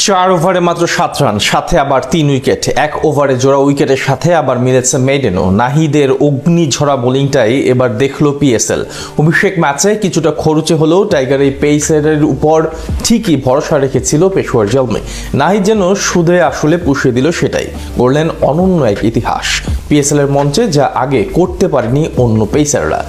4 ওভারে মাত্র 7 রান, সাথে আবার 3 উইকেট। 1 ওভারে জোড়া উইকেটের সাথে আবার মিলেছে মেডেনও। নাহিদের অগ্নিঝরা বোলিংটাই এবার দেখলো পিএসএল। অভিষেক ম্যাচে কিছুটা খরচে হলেও টাইগার এই পেসারের উপর ঠিকই ভরসা রেখেছিল পেশোয়ার জলমে। নাহিদ যেন সুদে আসলে পুষিয়ে দিল সেটাই, গড়লেন অনন্য এক ইতিহাস পিএসএল এর মঞ্চে, যা আগে করতে পারেনি অন্য পেসাররা।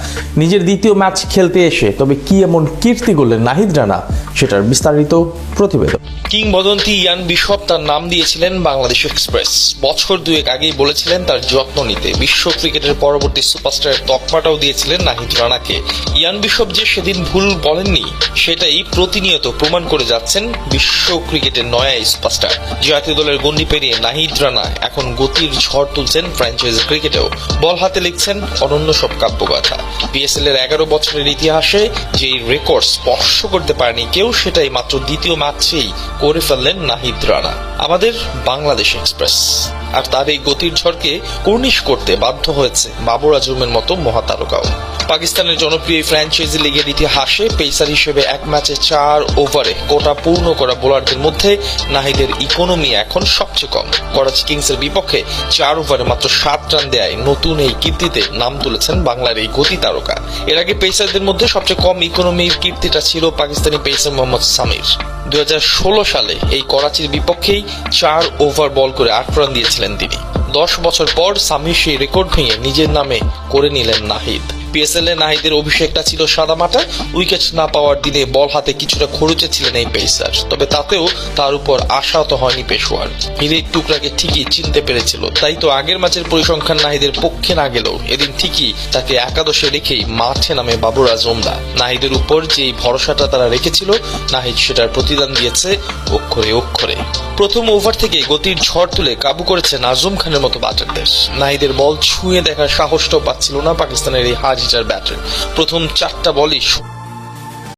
নিজের দ্বিতীয় ম্যাচ খেলতে এসে তবে কি এমন কীর্তি গড়লেন নাহিদ রানা, সেটার বিস্তারিত প্রতিবেদন। কিংবদন্তি ইয়ান বিশপ তার নাম দিয়েছিলেন বাংলাদেশ এক্সপ্রেস। বছর দুয়েক আগেই বলেছিলেন তার যত্ন নিতে। বিশ্ব ক্রিকেটের পরবর্তী সুপারস্টারের তকমাটাও দিয়েছিলেন নাহিদ রানাকে। ইয়ান বিশপ যে সেদিন ভুল বলেননি সেটাই প্রতিনিয়ত প্রমাণ করে যাচ্ছেন বিশ্ব ক্রিকেটের নয়া এই সুপারস্টার। জাতীয় দলের গণ্ডি পেরিয়ে নাহিদ রানা এখন গতির ঝড় তুলছেন ফ্র্যাঞ্চাইজি ক্রিকেটেও। বল হাতে লিখছেন অনন্য সব কাব্যগাথা। পিএসএল এর 11 বছরের ইতিহাসে যে রেকর্ড স্পর্শ করতে পারেনি কেউ, সেটাই মাত্র দ্বিতীয় ম্যাচেই করে ফেললেন নাহিদ রানা, আমাদের বাংলাদেশ এক্সপ্রেস। আর তার এই গতির ঝড়কে কর্নিশ করতে বাধ্য হয়েছে বাবর আজমের মতো মহাতারকাও। পাকিস্তানের জনপ্রিয় ফ্র্যাঞ্চাইজি লিগের ইতিহাসে পেসার হিসেবে এক ম্যাচে 4 ওভারে কোটা পূর্ণ করা বোলারদের মধ্যে নাহিদের ইকোনমি এখন সবচেয়ে কম। করাচি কিংসের বিপক্ষে 4 ওভারে মাত্র 7 রান দেয় নতুন এই কীর্তিতে নাম তুলেছেন বাংলার এই গতি তারকা। এর আগে পেসারদের মধ্যে সবচেয়ে কম ইকোনমির কীর্তিটা ছিল পাকিস্তানি পেসার মোহাম্মদ সামির। 2016 সালে এই করাচির বিপক্ষেই 4 ওভার বল করে 8 রান দিয়েছিলেন তিনি। 10 বছর পর সামির সেই রেকর্ড ভেঙে নিজের নামে করে নিলেন নাহিদ। পিএসএল এ নাহিদের অভিষেকটা ছিল সাদামাটা। উইকেট না পাওয়ার দিনে বল হাতে কিছুটা খরচে ছিলেন এই পেসার, তবে তাতেও তার উপর আশাহত হয়নি পেশোয়ার। হীরের টুকরাকে ঠিকই চিনতে পেরেছিল, তাই তো আগের ম্যাচের পরিসংখ্যান নাহিদের পক্ষে না গেলেও এদিন ঠিকই তাকে একাদশে রেখেই মাঠে নামে বাবর আজমরা। নাহিদের উপর যে ভরসাটা তারা রেখেছিল, নাহিদ সেটার প্রতিদান দিয়েছে অক্ষরে অক্ষরে। প্রথম ওভার থেকে গতির ঝড় তুলে কাবু করেছেন আজম খানের মতো ব্যাটারদের। নাহিদের বল ছুঁয়ে দেখার সাহসটাও পাচ্ছিল না পাকিস্তানের এই হাজিটার ব্যাটার। প্রথম 4টা বলই